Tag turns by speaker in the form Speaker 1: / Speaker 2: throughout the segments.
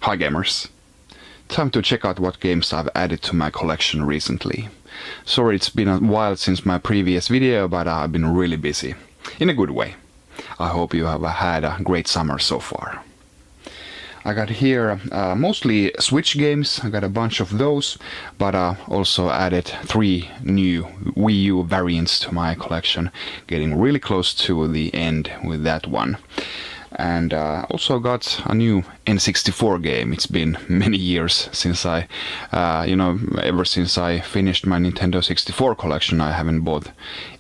Speaker 1: Hi gamers! Time to check out what games I've added to my collection recently. Sorry it's been a while since my previous video, but I've been really busy. In a good way. I hope you have had a great summer so far. I got here mostly Switch games, I got a bunch of those, but also added 3 new Wii U variants to my collection, getting really close to the end with that one. And also got a new N64 game. It's been many years since ever since I finished my Nintendo 64 collection, I haven't bought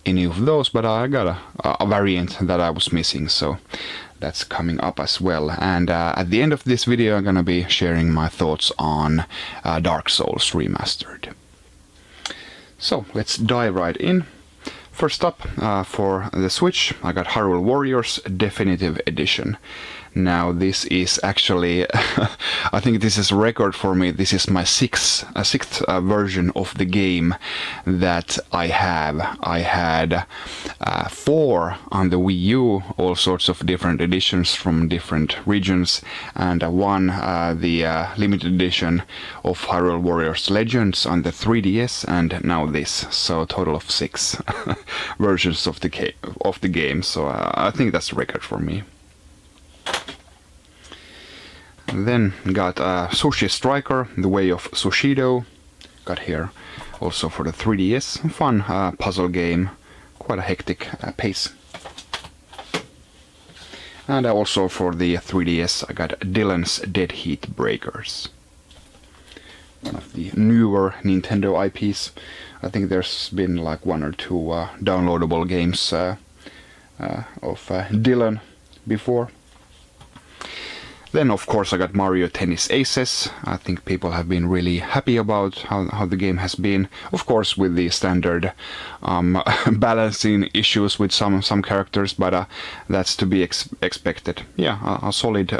Speaker 1: any of those, but I got a variant that I was missing, so that's coming up as well. And at the end of this video I'm gonna be sharing my thoughts on Dark Souls Remastered. So let's dive right in. First up, for the Switch, I got Hyrule Warriors Definitive Edition. Now this is actually, I think this is a record for me. This is my sixth version of the game that I have. I had 4 on the Wii U, all sorts of different editions from different regions, and one, the limited edition of Hyrule Warriors Legends on the 3DS, and now this. So a total of 6 versions of the game. So I think that's a record for me. Then got Sushi Striker, The Way of Sushido. Got here also for the 3DS. Fun puzzle game, quite a hectic pace. And also for the 3DS I got Dylan's Dead Heat Breakers. One of the newer Nintendo IPs. I think there's been like 1 or 2 downloadable games of Dylan before. Then of course I got Mario Tennis Aces. I think people have been really happy about how the game has been. Of course with the standard balancing issues with some characters, but that's to be expected. Yeah, a solid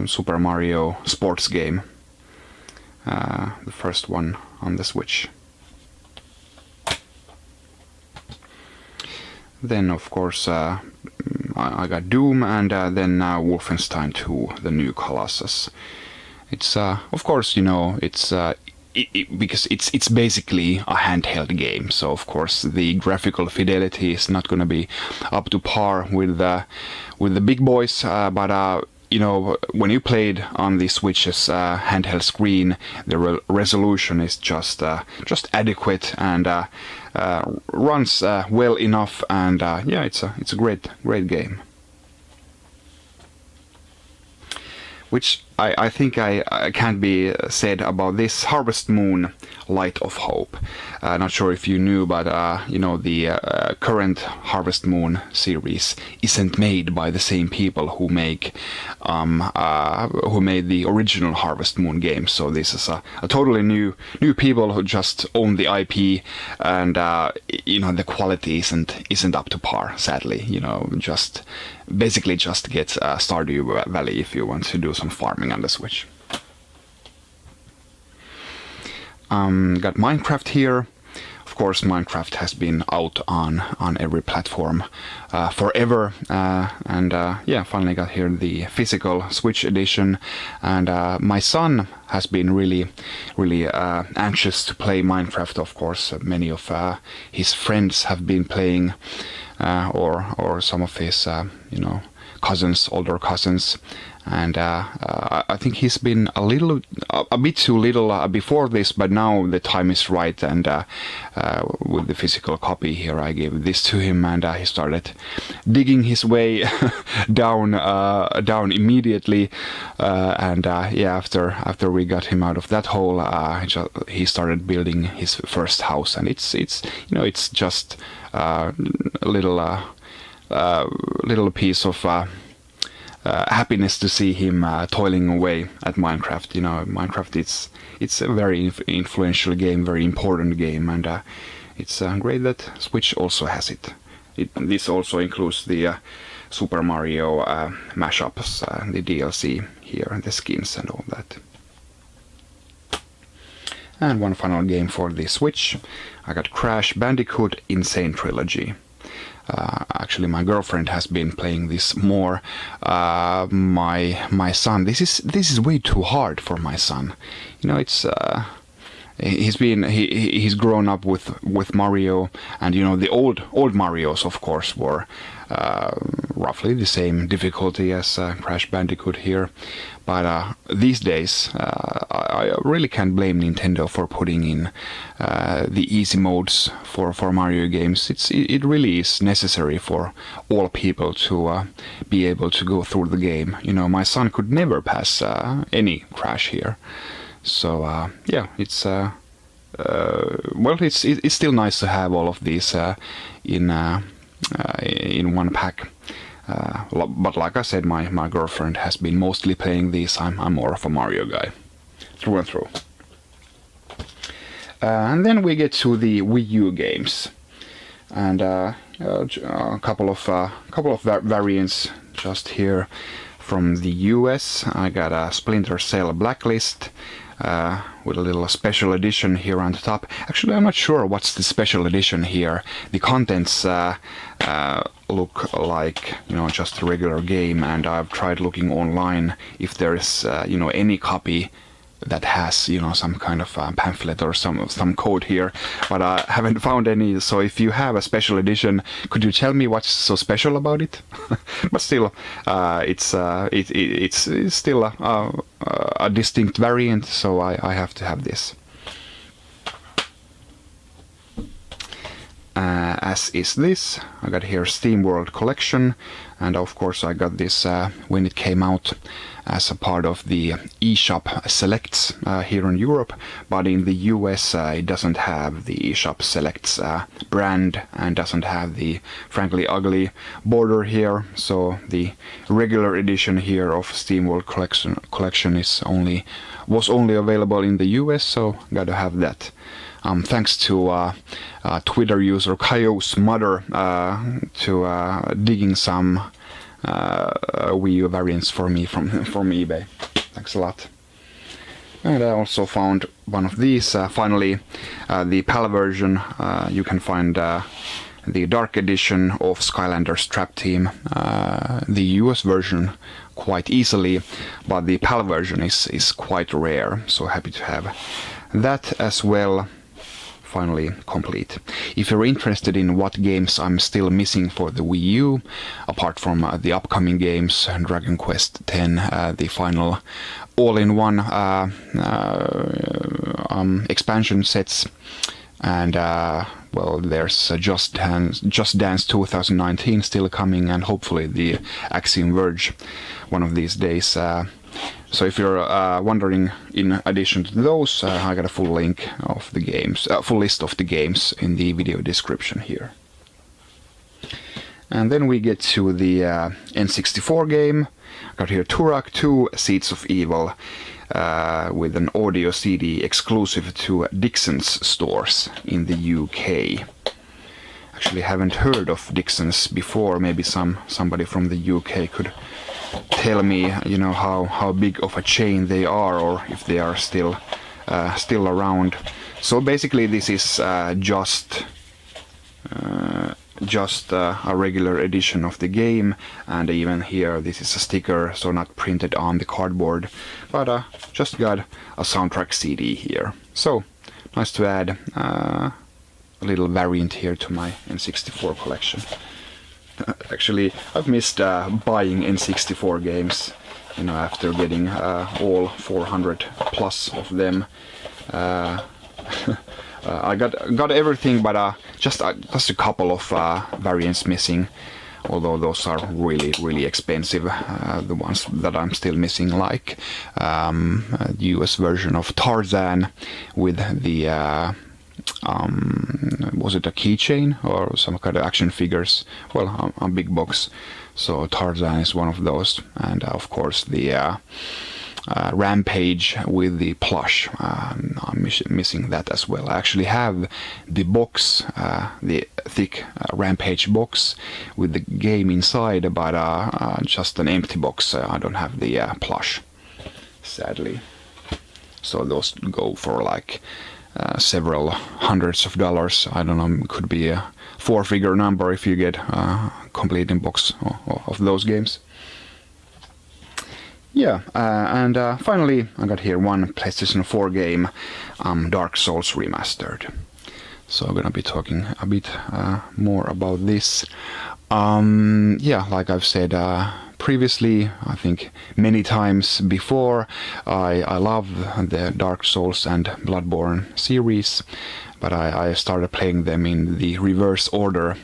Speaker 1: Super Mario sports game. The first one on the Switch. Then of course I got Doom, and then Wolfenstein 2, the new Colossus. It's of course, you know, it's because it's basically a handheld game, so of course the graphical fidelity is not going to be up to par with the big boys, but you know, when you played on the Switch's handheld screen, the resolution is just adequate and runs well enough, and yeah, it's a great game. Which I think I can't be said about this Harvest Moon Light of Hope. Not sure if you knew, but you know, the current Harvest Moon series isn't made by the same people who made the original Harvest Moon game. So this is a totally new people who just own the IP, and you know, the quality isn't up to par, sadly. You know, basically just get Stardew Valley if you want to do some farming on the Switch. Got Minecraft here. Of course, Minecraft has been out on every platform forever, and yeah, finally got here the physical Switch edition. And my son has been really anxious to play Minecraft. Of course, many of his friends have been playing, or some of his you know, older cousins. And I think he's been a bit too little before this, but now the time is right, and with the physical copy here I gave this to him, and he started digging his way down immediately, and yeah, after we got him out of that hole, he started building his first house, and it's you know, it's just a little piece of happiness to see him toiling away at Minecraft. You know, Minecraft, it's a very influential game, very important game, and it's great that Switch also has it. This also includes the Super Mario mashups, the DLC here, and the skins and all that. And one final game for the Switch. I got Crash Bandicoot Insane Trilogy. Actually, my girlfriend has been playing this more. My son, this is way too hard for my son. You know, it's he's grown up with Mario, and you know the old Marios, of course, were roughly the same difficulty as Crash Bandicoot here. But these days, I really can't blame Nintendo for putting in the easy modes for Mario games. It really is necessary for all people to be able to go through the game. You know, my son could never pass any Crash here. So yeah, it's well, it's still nice to have all of these in one pack. But like I said, my girlfriend has been mostly playing these. I'm more of a Mario guy, through and through. And then we get to the Wii U games, and a couple of variants just here from the US. I got a Splinter Cell Blacklist with a little special edition here on the top. Actually, I'm not sure what's the special edition here. The contents look like, you know, just a regular game, and I've tried looking online if there is you know, any copy that has, you know, some kind of pamphlet or some code here, but I haven't found any. So if you have a special edition, could you tell me what's so special about it? But still, it's still a distinct variant, so I have to have this. As is this. I got here Steam World Collection, and of course I got this when it came out as a part of the eShop Selects here in Europe, but in the US it doesn't have the eShop Selects brand and doesn't have the frankly ugly border here, so the regular edition here of Steam World Collection was only available in the US, so gotta have that. Thanks to Twitter user Kaio's mother to digging some Wii U variants for me from eBay. Thanks a lot. And I also found one of these. Finally, the PAL version. You can find the Dark Edition of Skylanders Trap Team. The US version quite easily, but the PAL version is quite rare. So happy to have that as well. Finally complete. If you're interested in what games I'm still missing for the Wii U, apart from the upcoming games, Dragon Quest X, the final all-in-one expansion sets, and well, there's Just Dance 2019 still coming, and hopefully the Axiom Verge one of these days. So if you're wondering, in addition to those, I got a full link of the games, full list of the games in the video description here. And then we get to the N64 game. I got here Turok 2 Seeds of Evil with an audio CD exclusive to Dixon's stores in the UK. Actually haven't heard of Dixon's before. Maybe somebody from the UK could tell me, you know, how big of a chain they are, or if they are still around. So basically this is just a regular edition of the game, and even here this is a sticker, so not printed on the cardboard, but just got a soundtrack CD here. So nice to add a little variant here to my N64 collection. Actually, I've missed buying N64 games, you know, after getting all 400 plus of them. I got everything, but just a couple of variants missing, although those are really expensive. The ones that I'm still missing, like the US version of Tarzan with the was it a keychain or some kind of action figures? Well, a big box. So Tarzan is one of those, and of course the Rampage with the plush. I'm missing that as well. I actually have the box, the thick Rampage box with the game inside, but just an empty box. I don't have the plush, sadly. So those go for like several hundreds of dollars. I don't know, could be a 4-figure number if you get a complete in-box of those games. Yeah, and finally I got here one PlayStation 4 game, Dark Souls Remastered. So I'm gonna be talking a bit more about this. Yeah, like I've said previously, I think many times before, I love the Dark Souls and Bloodborne series, but I started playing them in the reverse order.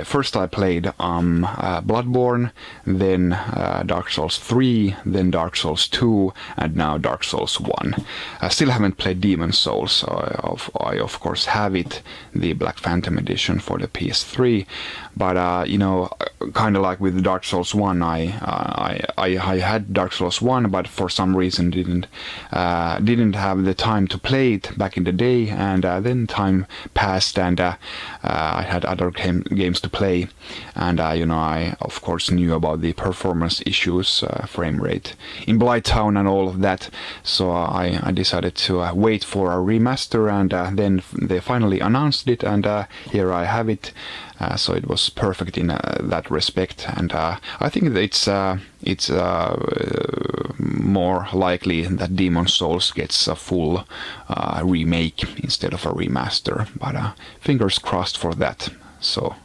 Speaker 1: First I played Bloodborne, then Dark Souls 3, then Dark Souls 2, and now Dark Souls 1. I still haven't played Demon Souls. I of course have it, the Black Phantom edition for the PS3, but you know, kind of like with Dark Souls 1, I had Dark Souls 1, but for some reason didn't have the time to play it back in the day, and then time passed, and I had other games to play, and you know, I of course knew about the performance issues, frame rate in Blighttown and all of that, so I decided to wait for a remaster, and then they finally announced it, and here I have it. So it was perfect in that respect, and I think that it's more likely that Demon Souls gets a full remake instead of a remaster, but fingers crossed for that. So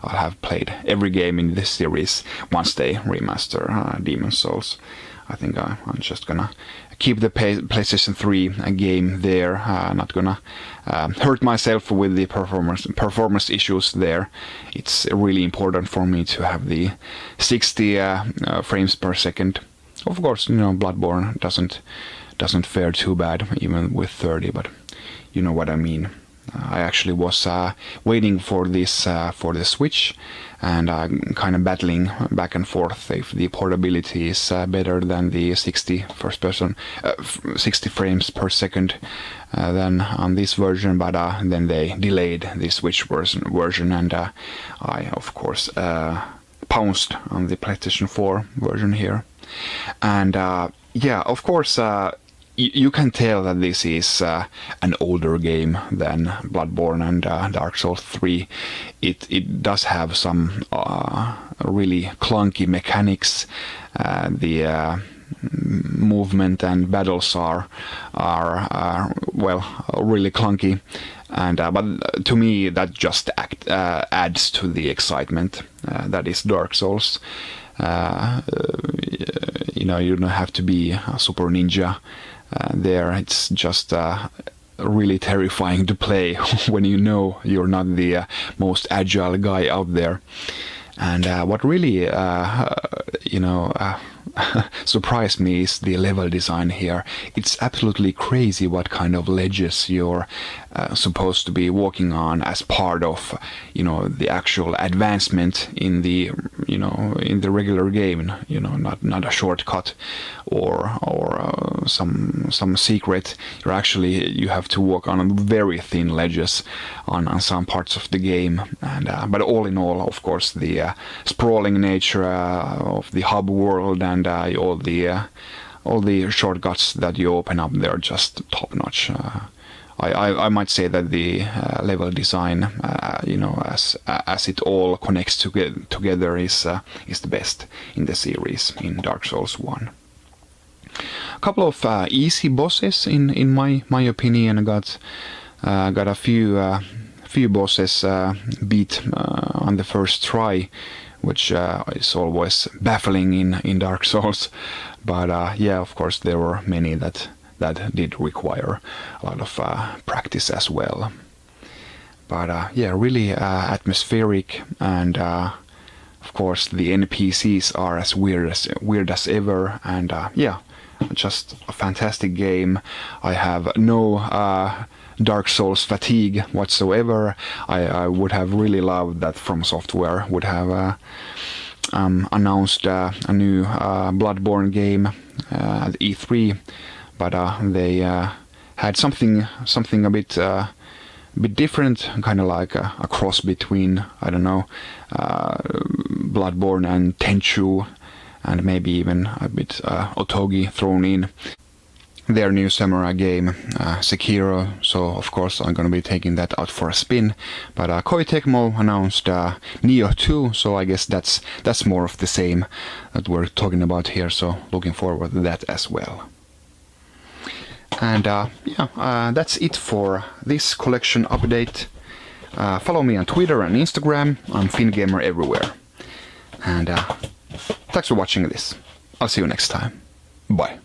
Speaker 1: I'll have played every game in this series once they remaster Demon Souls. I think I'm just gonna keep the PlayStation 3 game there. Not gonna hurt myself with the performance issues there. It's really important for me to have the 60 frames per second. Of course, you know, Bloodborne doesn't fare too bad even with 30, but you know what I mean. I actually was waiting for this for the Switch, and kind of battling back and forth if the portability is better than the 60 frames per second than on this version, but then they delayed the Switch version, and I of course pounced on the PlayStation 4 version here, and yeah, of course. You can tell that this is an older game than Bloodborne and Dark Souls 3. It does have some really clunky mechanics. The movement and battles are well, really clunky, and but to me that just adds to the excitement that is Dark Souls. You know, you don't have to be a super ninja. There, it's just really terrifying to play when you know you're not the most agile guy out there. And what really, you know, surprised me is the level design here. It's absolutely crazy what kind of ledges you're supposed to be walking on as part of, you know, the actual advancement in the, you know, in the regular game. You know, not a shortcut or some secret. You have to walk on very thin ledges on some parts of the game. And but all in all, of course, the sprawling nature of the hub world and all the shortcuts that you open up, they're just top notch. I might say that the level design, you know, as it all connects together, is the best in the series in Dark Souls 1. A couple of easy bosses in my opinion. I got a few bosses beat on the first try, which is always baffling in Dark Souls. But yeah, of course there were many that did require a lot of practice as well. But yeah, really atmospheric, and of course the NPCs are as weird as ever, and yeah, just a fantastic game. I have no Dark Souls fatigue whatsoever. I would have really loved that From Software would have announced a new Bloodborne game at E3, but they had something a bit different, kind of like a cross between, I don't know, Bloodborne and Tenchu, and maybe even a bit Otogi thrown in. their new samurai game, Sekiro, so of course I'm gonna be taking that out for a spin. But Koei Tecmo announced Nioh 2, so I guess that's more of the same that we're talking about here, so looking forward to that as well. And that's it for this collection update. Follow me on Twitter and Instagram. I'm FinnGamer everywhere. And thanks for watching this. I'll see you next time. Bye.